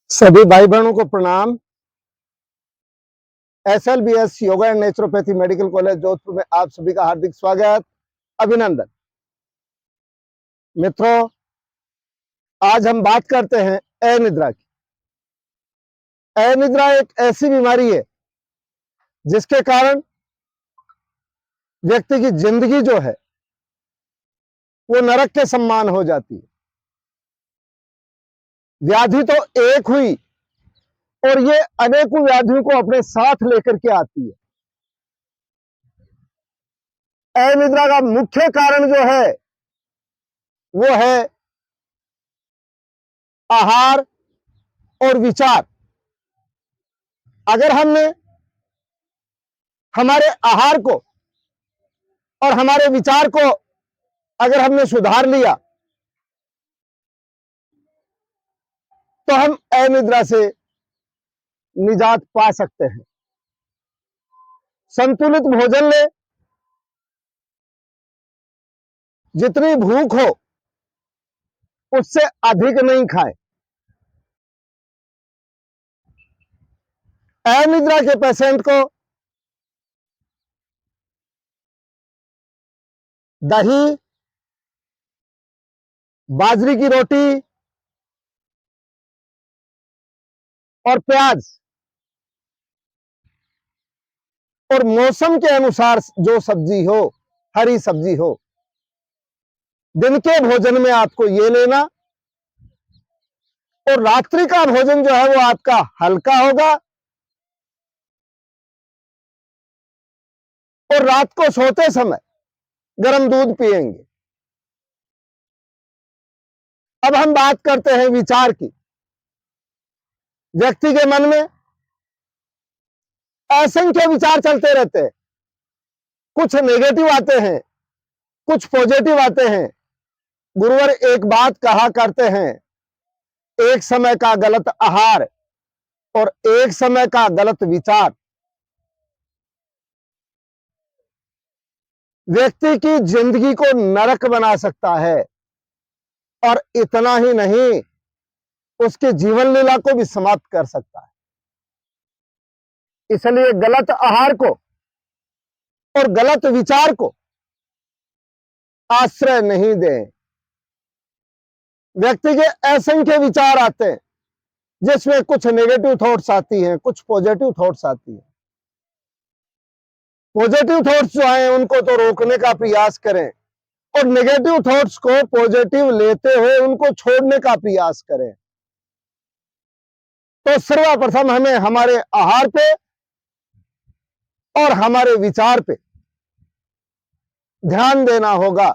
सभी भाई बहनों को प्रणाम। SLBS yoga and naturopathy medical college Jodhpur में आप सभी का हार्दिक स्वागत, अभिनंदन। मित्रों, आज हम बात करते हैं अनिद्रा की। अनिद्रा एक ऐसी बीमारी है जिसके कारण व्यक्ति की जिंदगी जो है वो नरक के समान हो जाती है। व्याधि तो एक हुई और ये अनेकों व्याधियों को अपने साथ लेकर के आती है। अनिद्रा का मुख्य कारण जो है वो है आहार और विचार। अगर हमने हमारे आहार को और हमारे विचार को अगर हमने सुधार लिया तो हम अनिद्रा से निजात पा सकते हैं। संतुलित भोजन ले, जितनी भूख हो उससे अधिक नहीं खाएं। अनिद्रा के पेशेंट को दही, बाजरी की रोटी और प्याज और मौसम के अनुसार जो सब्जी हो, हरी सब्जी हो, दिन के भोजन में आपको ये लेना। और रात्रि का भोजन जो है वो आपका हल्का होगा और रात को सोते समय गर्म दूध पिएंगे। अब हम बात करते हैं विचार की। व्यक्ति के मन में असंख्य विचार चलते रहते हैं। कुछ नेगेटिव आते हैं, कुछ पॉजिटिव आते हैं। गुरुवर एक बात कहा करते हैं, एक समय का गलत आहार और एक समय का गलत विचार व्यक्ति की जिंदगी को नरक बना सकता है। और इतना ही नहीं, उसके जीवन लीला को भी समाप्त कर सकता है। इसलिए गलत आहार को और गलत विचार को आश्रय नहीं दें। व्यक्ति के असंख्य विचार आते हैं जिसमें कुछ नेगेटिव थॉट्स आती हैं, कुछ पॉजिटिव थॉट्स आती हैं। पॉजिटिव थॉट्स जो हैं उनको तो रोकने का प्रयास करें और नेगेटिव थॉट्स को पॉजिटिव लेते हुए उनको छोड़ने का प्रयास करें। तो सर्वप्रथम हमें हमारे आहार पे और हमारे विचार पे ध्यान देना होगा।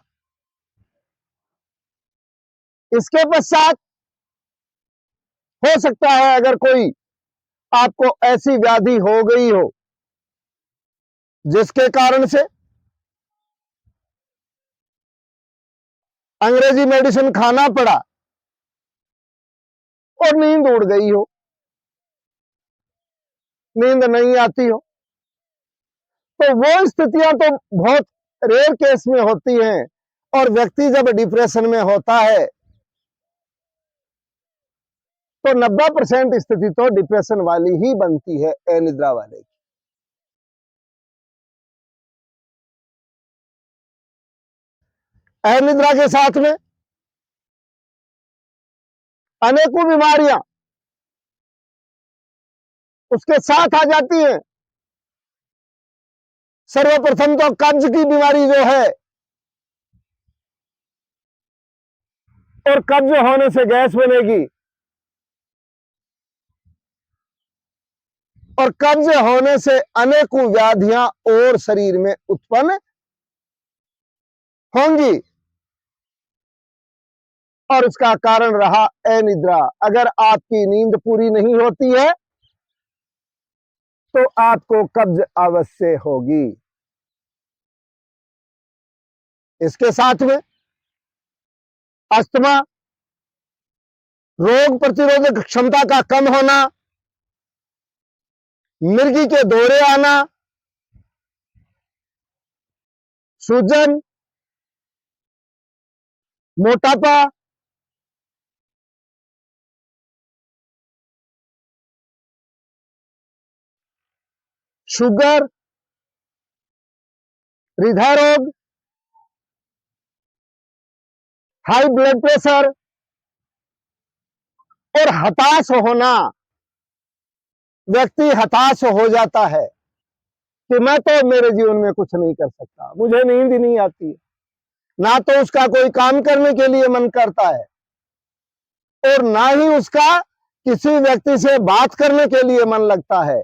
इसके पश्चात हो सकता है अगर कोई आपको ऐसी व्याधि हो गई हो जिसके कारण से अंग्रेजी मेडिसिन खाना पड़ा और नींद उड़ गई हो, नींद नहीं आती हो, तो वो स्थितियां तो बहुत रेयर केस में होती हैं। और व्यक्ति जब डिप्रेशन में होता है तो 90% स्थिति तो डिप्रेशन वाली ही बनती है, अनिद्रा वाले की। अनिद्रा के साथ में अनेकों बीमारियां उसके साथ आ जाती हैं। सर्वप्रथम तो कब्ज की बीमारी जो है, और कब्ज होने से गैस बनेगी और कब्ज होने से अनेकों व्याधियां और शरीर में उत्पन्न होंगी। और उसका कारण रहा अनिद्रा। अगर आपकी नींद पूरी नहीं होती है तो आपको कब्ज अवश्य होगी। इसके साथ में अस्थमा, रोग प्रतिरोधक क्षमता का कम होना, मिर्गी के दौरे आना, सूजन, मोटापा, शुगर, हृदय रोग, हाई ब्लड प्रेशर और हताश होना। व्यक्ति हताश हो जाता है कि मैं तो मेरे जीवन में कुछ नहीं कर सकता, मुझे नींद ही नहीं आती, ना तो उसका कोई काम करने के लिए मन करता है और ना ही उसका किसी व्यक्ति से बात करने के लिए मन लगता है।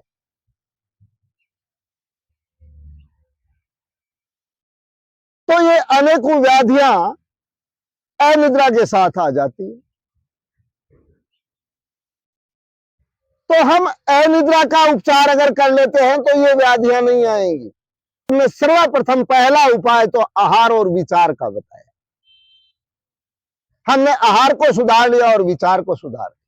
तो ये अनेकों व्याधियां अनिद्रा के साथ आ जाती है। तो हम अनिद्रा का उपचार अगर कर लेते हैं तो ये व्याधियां नहीं आएंगी। हमने सर्वप्रथम पहला उपाय तो आहार और विचार का बताया। हमने आहार को सुधार लिया और विचार को सुधार लिया।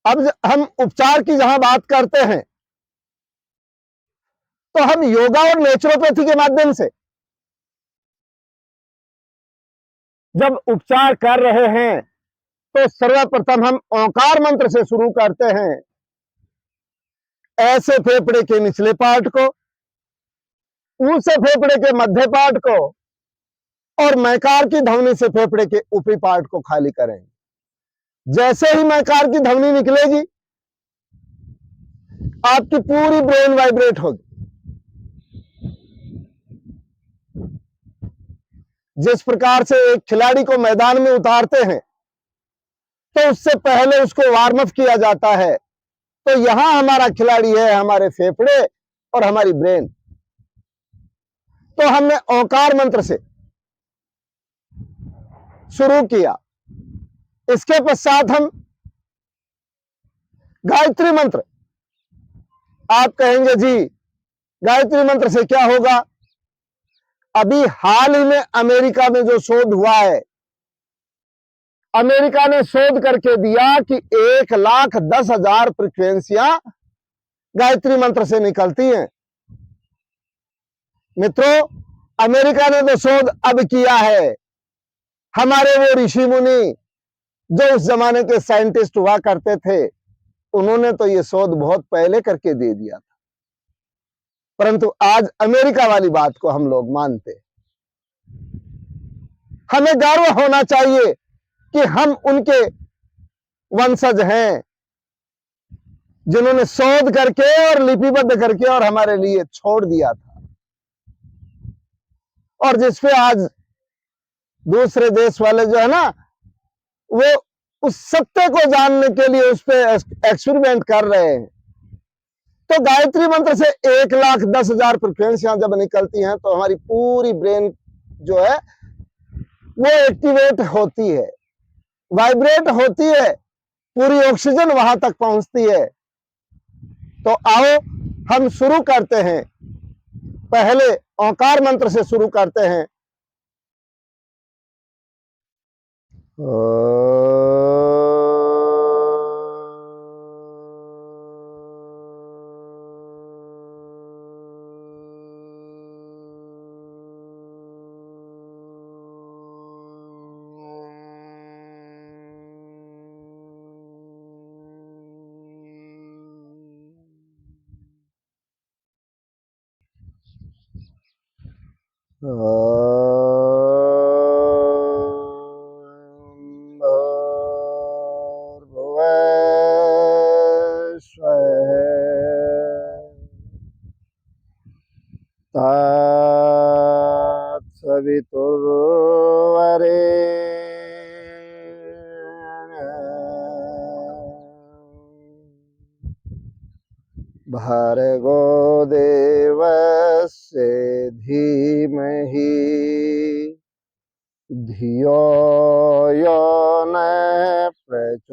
अब हम उपचार की जहां बात करते हैं तो हम योगा और नेचुरोपैथी के माध्यम से जब उपचार कर रहे हैं तो सर्वप्रथम हम ओंकार मंत्र से शुरू करते हैं। ऐसे फेफड़े के निचले पार्ट को, ऊंचे फेफड़े के मध्य पार्ट को और मैकार की धमनी से फेफड़े के ऊपरी पार्ट को खाली करेंगे। जैसे ही मैकार की धमनी निकलेगी आपकी पूरी ब्रेन वाइब्रेट होगी। जिस प्रकार से एक खिलाड़ी को मैदान में उतारते हैं तो उससे पहले उसको वार्म अप किया जाता है, तो यहां हमारा खिलाड़ी है हमारे फेफड़े और हमारी ब्रेन। तो हमने ओंकार मंत्र से शुरू किया। इसके पश्चात हम गायत्री मंत्र। आप कहेंगे जी गायत्री मंत्र से क्या होगा? अभी हाल ही में अमेरिका में जो शोध हुआ है, अमेरिका ने शोध करके दिया कि 1,10,000 फ्रीक्वेंसियां गायत्री मंत्र से निकलती हैं। मित्रों, अमेरिका ने तो शोध अब किया है। हमारे वो ऋषि मुनि जो उस जमाने के साइंटिस्ट हुआ करते थे, उन्होंने तो ये शोध बहुत पहले करके दे दिया था, परंतु आज अमेरिका वाली बात को हम लोग मानते। हमें गर्व होना चाहिए कि हम उनके वंशज हैं जिन्होंने शोध करके और लिपिबद्ध करके और हमारे लिए छोड़ दिया था, और जिसपे आज दूसरे देश वाले जो है ना, वो उस सत्य को जानने के लिए उस पे एक्सपेरिमेंट कर रहे हैं। तो गायत्री मंत्र से 1,10,000 फ्रीक्वेंसियां जब निकलती हैं तो हमारी पूरी ब्रेन जो है वो एक्टिवेट होती है, वाइब्रेट होती है, पूरी ऑक्सीजन वहां तक पहुंचती है। तो आओ हम शुरू करते हैं। पहले ओंकार मंत्र से शुरू करते हैं। भर्गो देवस्य धीमहि धियो यो न प्रचोदयात्।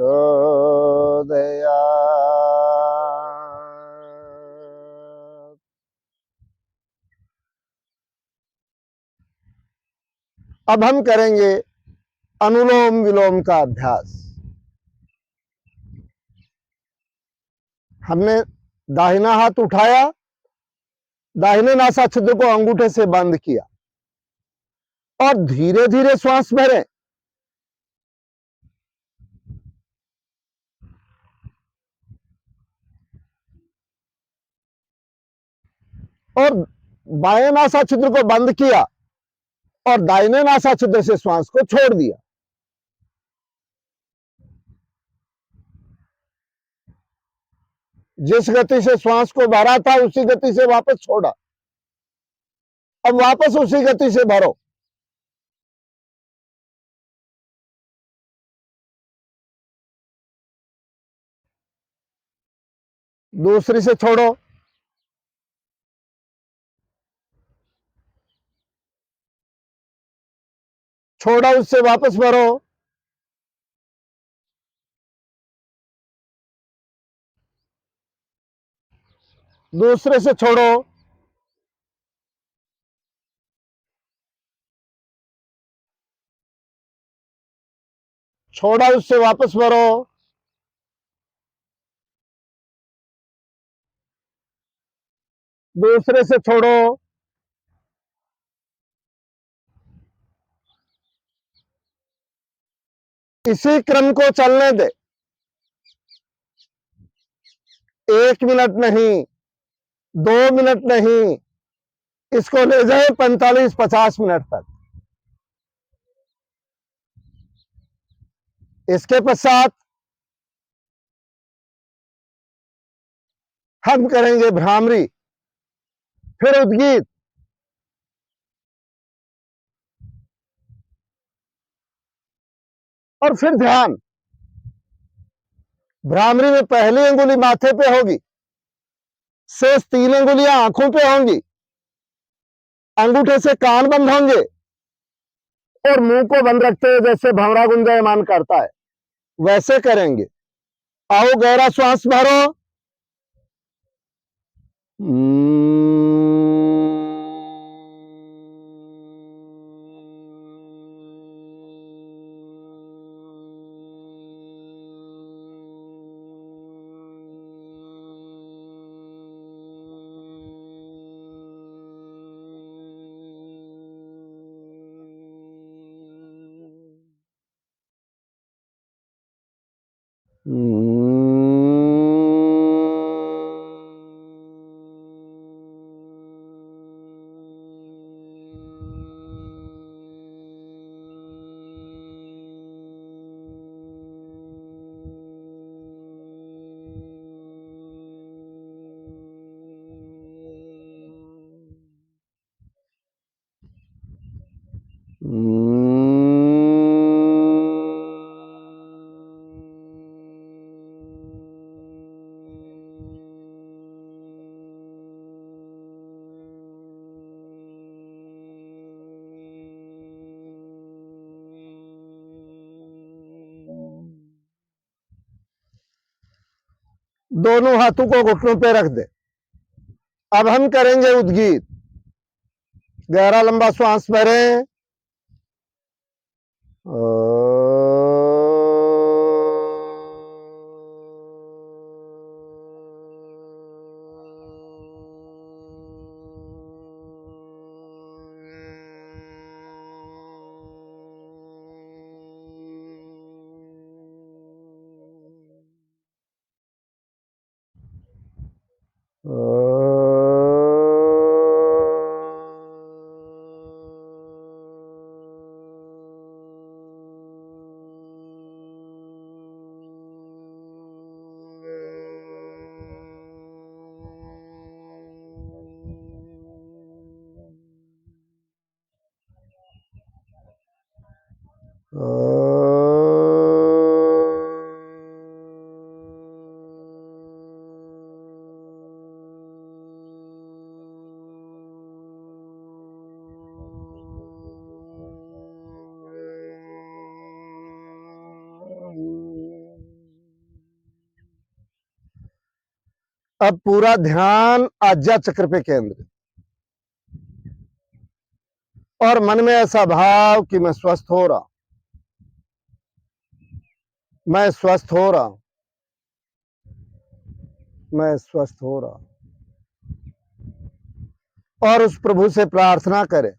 अब हम करेंगे अनुलोम विलोम का अभ्यास। हमने दाहिना हाथ उठाया, दाहिने नासाछिद्र को अंगूठे से बंद किया और धीरे धीरे श्वास भरें। और बाएं नासा छिद्र को बंद किया और दाहिने नासा छिद्र से श्वास को छोड़ दिया। जिस गति से श्वास को भरा था उसी गति से वापस छोड़ा। अब वापस उसी गति से भरो। दूसरी से छोड़ो। छोड़ा, उससे वापस भरो। दूसरे से छोड़ो। छोड़ा, उससे वापस भरो। दूसरे से छोड़ो। इसी क्रम को चलने दे। 1 मिनट नहीं, 2 मिनट नहीं, इसको ले जाए 45-50 मिनट तक। इसके पश्चात हम करेंगे भ्रामरी, फिर उद्गीत, और फिर ध्यान। भ्रामरी में पहली अंगुली माथे पे होगी, शेष 3 अंगुलियां आंखों पे होंगी, अंगूठे से कान बंद होंगे और मुंह को बंद रखते हुए जैसे भंवरा गुंजायमान करता है वैसे करेंगे। आओ, गहरा श्वास भरो। दोनों हाथों को घुटनों पे रख दे। अब हम करेंगे उद्गीत। गहरा लंबा श्वास भरें। अब पूरा ध्यान आज्ञा चक्र पे केंद्रित और मन में ऐसा भाव कि मैं स्वस्थ हो रहा हूं, मैं स्वस्थ हो रहा हूं, मैं स्वस्थ हो रहा हूं। और उस प्रभु से प्रार्थना करें,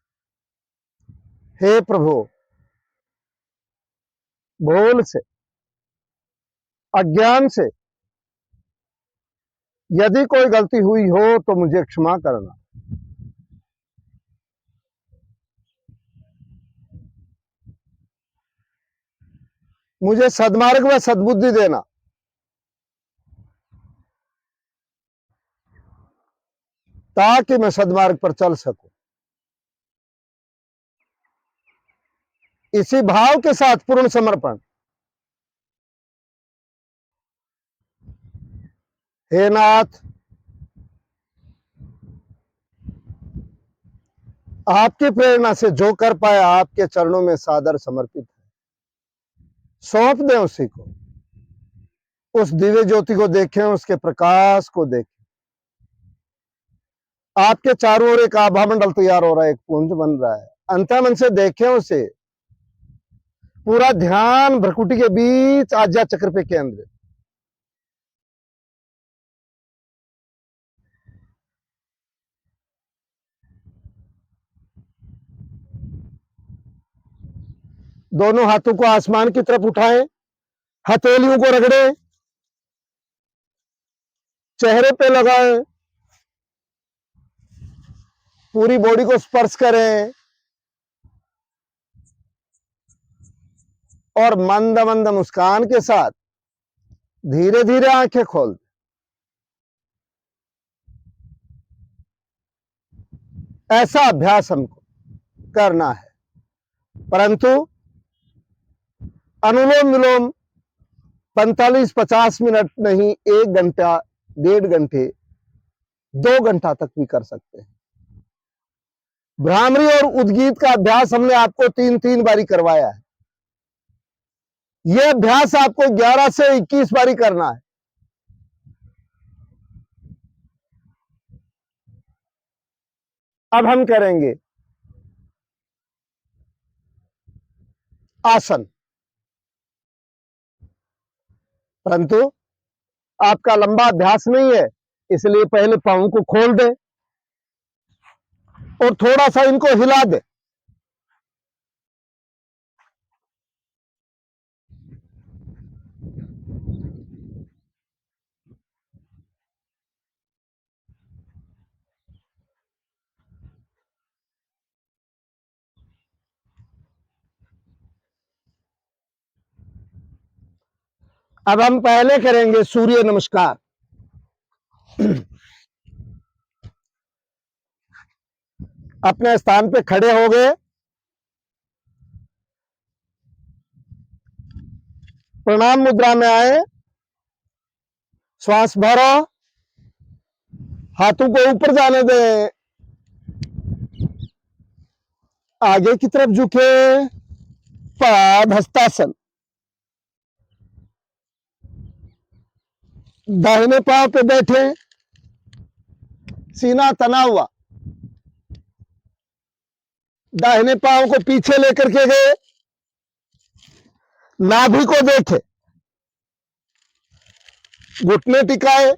हे प्रभु, भूल से, अज्ञान से यदि कोई गलती हुई हो तो मुझे क्षमा करना। मुझे सद्मार्ग व सद्बुद्धि देना। ताकि मैं सद्मार्ग पर चल सकूं। इसी भाव के साथ पूर्ण समर्पण। हे नाथ, आपकी प्रेरणा से जो कर पाया आपके चरणों में सादर समर्पित है। सौंप दें उसी को, उस दिव्य ज्योति को देखें, उसके प्रकाश को देखें। आपके चारों ओर एक आभा मंडल तैयार हो रहा है, एक पुंज बन रहा है। अंतर्मन से देखें उसे। पूरा ध्यान भ्रकुटी के बीच आज्ञा चक्र पे केंद्रित। दोनों हाथों को आसमान की तरफ उठाएं, हथेलियों को रगड़ें, चेहरे पे लगाएं, पूरी बॉडी को स्पर्श करें और मंद मंद मुस्कान के साथ धीरे धीरे आंखें खोल। ऐसा अभ्यास हमको करना है, परंतु अनुलोम विलोम 45-50 मिनट नहीं, 1 घंटा, 1.5 घंटे, 2 घंटा तक भी कर सकते हैं। भ्रामरी और उद्गीत का अभ्यास हमने आपको 3-3 बारी करवाया है। यह अभ्यास आपको 11 से 21 बारी करना है। अब हम करेंगे आसन, परंतु आपका लंबा अभ्यास नहीं है, इसलिए पहले पांव को खोल दे और थोड़ा सा इनको हिला दे। अब हम पहले करेंगे सूर्य नमस्कार। अपने स्थान पे खड़े हो गए, प्रणाम मुद्रा में आए, श्वास भरो, हाथों को ऊपर जाने दें, आगे की तरफ झुके, पाद हस्तासन। दाहिने पांव पे बैठे, सीना तना हुआ, दाहिने पांव को पीछे लेकर के गए, नाभि को देखे, घुटने टिकाए,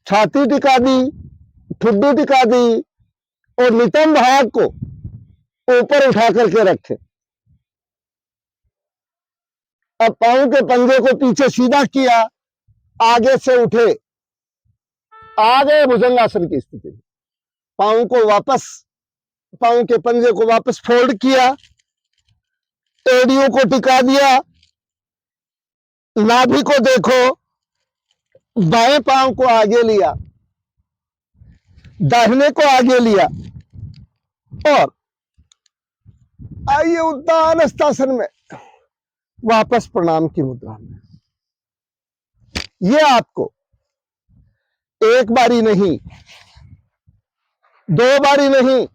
छाती टिका दी, ठुड्डी टिका दी और नितंब भाग को ऊपर उठा करके रखे। अब पांव के पंजे को पीछे सीधा किया, आगे से उठे, आगे भुजंगासन की स्थिति। पांव को वापस, पांव के पंजे को वापस फोल्ड किया, एड़ियों को टिका दिया, नाभि को देखो, बाएं पांव को आगे लिया, दाहिने को आगे लिया और आइए उत्तान हस्तासन में वापस प्रणाम की मुद्रा में। ये आपको एक बारी नहीं, 2 बारी नहीं,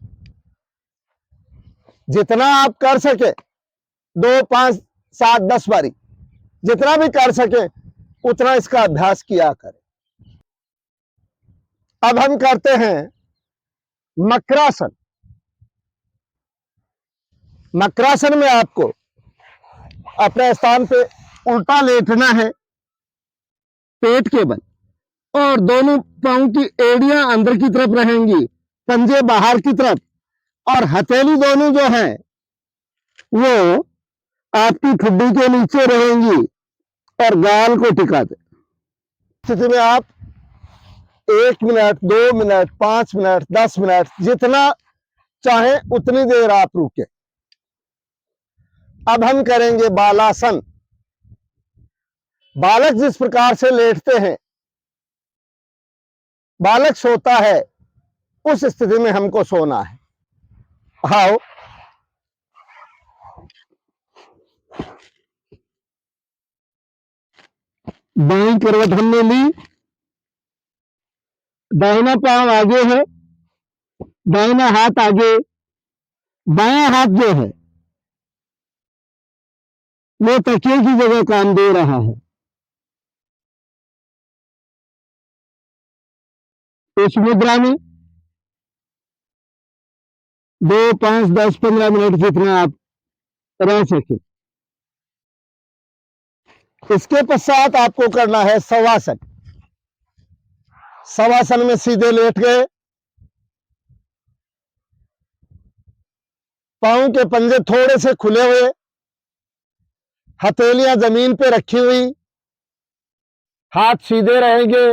जितना आप कर सके, 2, 5, 7, 10 बारी, जितना भी कर सके उतना इसका अभ्यास किया करें। अब हम करते हैं मकरासन। मकरासन में आपको अपने स्थान पे उल्टा लेटना है, पेट के बल, और दोनों पांव की एड़ियां अंदर की तरफ रहेंगी, पंजे बाहर की तरफ, और हथेली दोनों जो है वो आपकी ठुड्डी के नीचे रहेंगी और गाल को टिका दे। स्थिति में आप 1 मिनट, 2 मिनट, 5 मिनट, 10 मिनट, जितना चाहे उतनी देर आप रुके। अब हम करेंगे बालासन। बालक जिस प्रकार से लेटते हैं, बालक सोता है, उस स्थिति में हमको सोना है। आओ, बाईं करवट हमने ली, दाहिना पांव आगे है, दाहिना हाथ आगे, बायां हाथ जो है वो तकिए की जगह काम दे रहा है। इस मुद्रा में 2, 5, 10, 15 मिनट जितना आप रह सके। इसके पश्चात आपको करना है शवासन। शवासन में सीधे लेट गए, पांव के पंजे थोड़े से खुले हुए, हथेलियां जमीन पे रखी हुई, हाथ सीधे रहेंगे,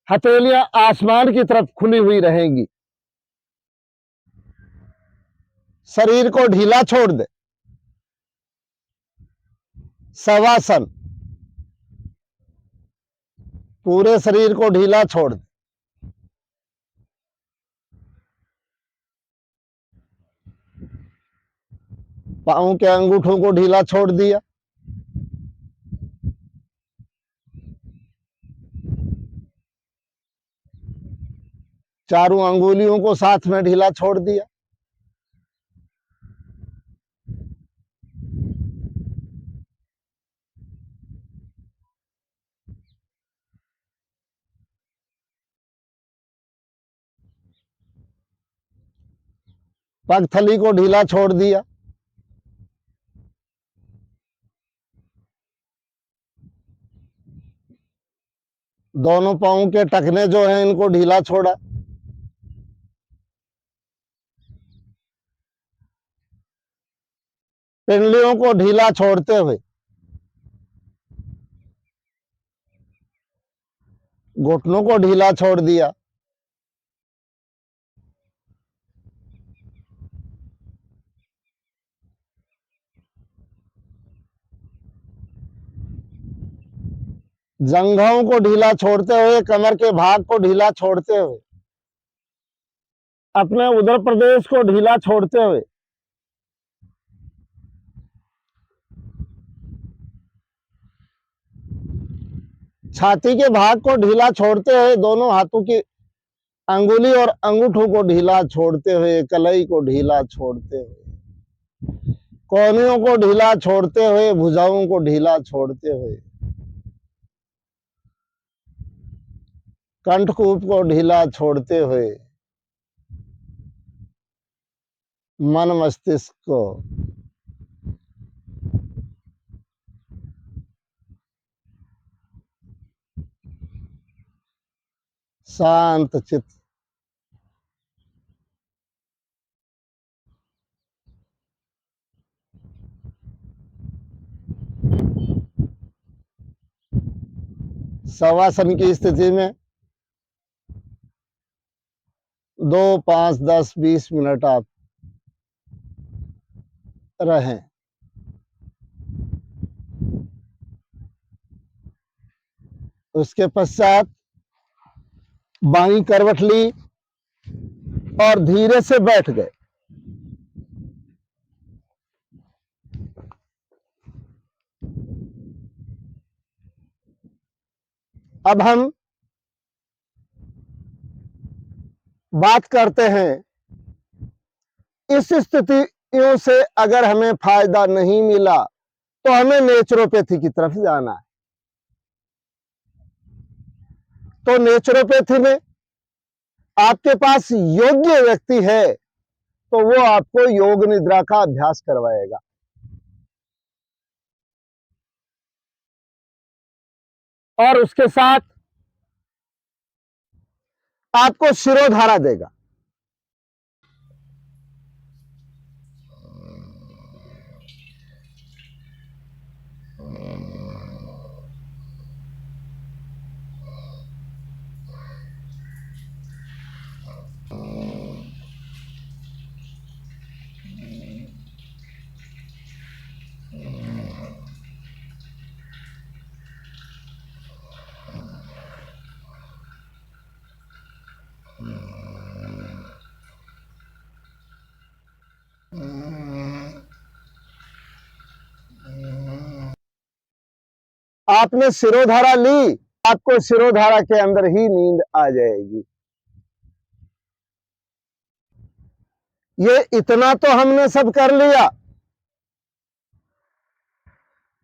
हथेलियां आसमान की तरफ खुली हुई रहेंगी। शरीर को ढीला छोड़ दे। शवासन, पूरे शरीर को ढीला छोड़ दे। पांव के अंगूठों को ढीला छोड़ दिया, चारों अंगुलियों को साथ में ढीला छोड़ दिया। पगथली को ढीला छोड़ दिया, दोनों पांव के टखने जो हैं इनको ढीला छोड़ा, पिंडलियों को ढीला छोड़ते हुए घुटनों को ढीला छोड़ दिया, जंघों को ढीला छोड़ते हुए, कमर के भाग को ढीला छोड़ते हुए, अपने उदर प्रदेश को ढीला छोड़ते हुए, छाती के भाग को ढीला छोड़ते हुए, दोनों हाथों की अंगुली और अंगूठों को ढीला छोड़ते हुए, कलाई को ढीला छोड़ते हुए, कोहनियों को ढीला छोड़ते हुए, भुजाओं को ढीला छोड़ते हुए, कंठकूप को ढीला छोड़ते हुए, मन मस्तिष्क को शांत चित्त शवासन की स्थिति में 2, 5, 10, 20 मिनट आप रहें। उसके पश्चात बाईं करवट ली और धीरे से बैठ गए। अब हम बात करते हैं, इस स्थितियों से अगर हमें फायदा नहीं मिला तो हमें नेचुरोपैथी की तरफ जाना है। तो नेचुरोपैथी में आपके पास योग्य व्यक्ति है तो वो आपको योग निद्रा का अभ्यास करवाएगा। और उसके साथ आपको शिरोधारा देगा। आपने शिरोधारा ली, आपको शिरोधारा के अंदर ही नींद आ जाएगी। ये इतना तो हमने सब कर लिया,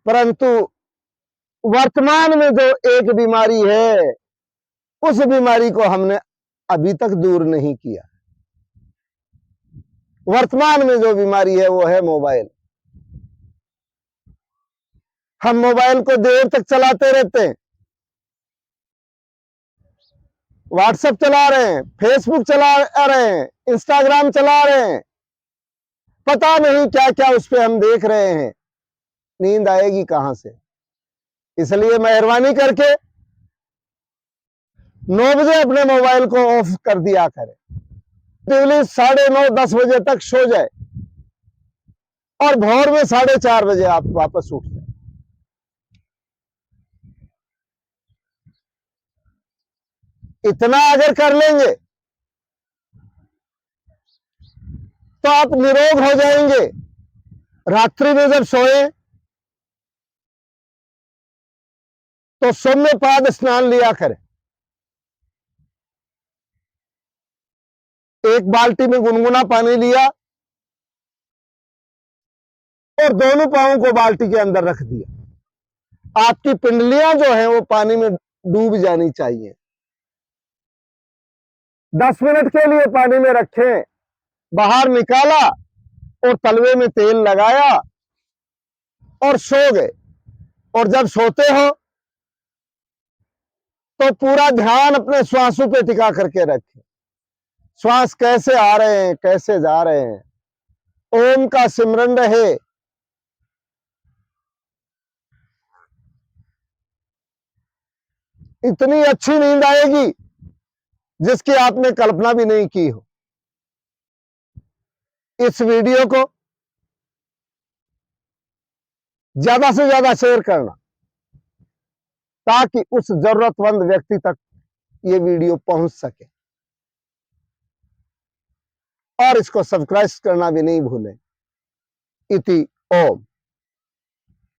परंतु वर्तमान में जो एक बीमारी है, उस बीमारी को हमने अभी तक दूर नहीं किया। वर्तमान में जो बीमारी है वो है मोबाइल। हम मोबाइल को देर तक चलाते रहते हैं, व्हाट्सएप चला रहे हैं, फेसबुक चला रहे हैं, इंस्टाग्राम चला रहे हैं, पता नहीं क्या क्या उस पे हम देख रहे हैं। नींद आएगी कहां से? इसलिए मेहरबानी करके 9 बजे अपने मोबाइल को ऑफ कर दिया करें। 9:30 10 बजे तक सो जाए और भोर में 4:30 बजे आप वापस उठ जाए। इतना अगर कर लेंगे तो आप निरोग हो जाएंगे। रात्रि में जब सोए तो सौम्य पाद स्नान लिया करें। एक बाल्टी में गुनगुना पानी लिया और दोनों पांवों को बाल्टी के अंदर रख दिया। आपकी पिंडलियां जो हैं वो पानी में डूब जानी चाहिए। 10 मिनट के लिए पानी में रखें, बाहर निकाला और तलवे में तेल लगाया और सो गए। और जब सोते हो तो पूरा ध्यान अपने श्वासों पे टिका करके रखें। श्वास कैसे आ रहे हैं, कैसे जा रहे हैं। ओम का सिमरन रहे। इतनी अच्छी नींद आएगी जिसकी आपने कल्पना भी नहीं की हो। इस वीडियो को ज्यादा से ज्यादा शेयर करना ताकि उस जरूरतमंद व्यक्ति तक ये वीडियो पहुंच सके। और इसको सब्सक्राइब करना भी नहीं भूलें। इति ओम।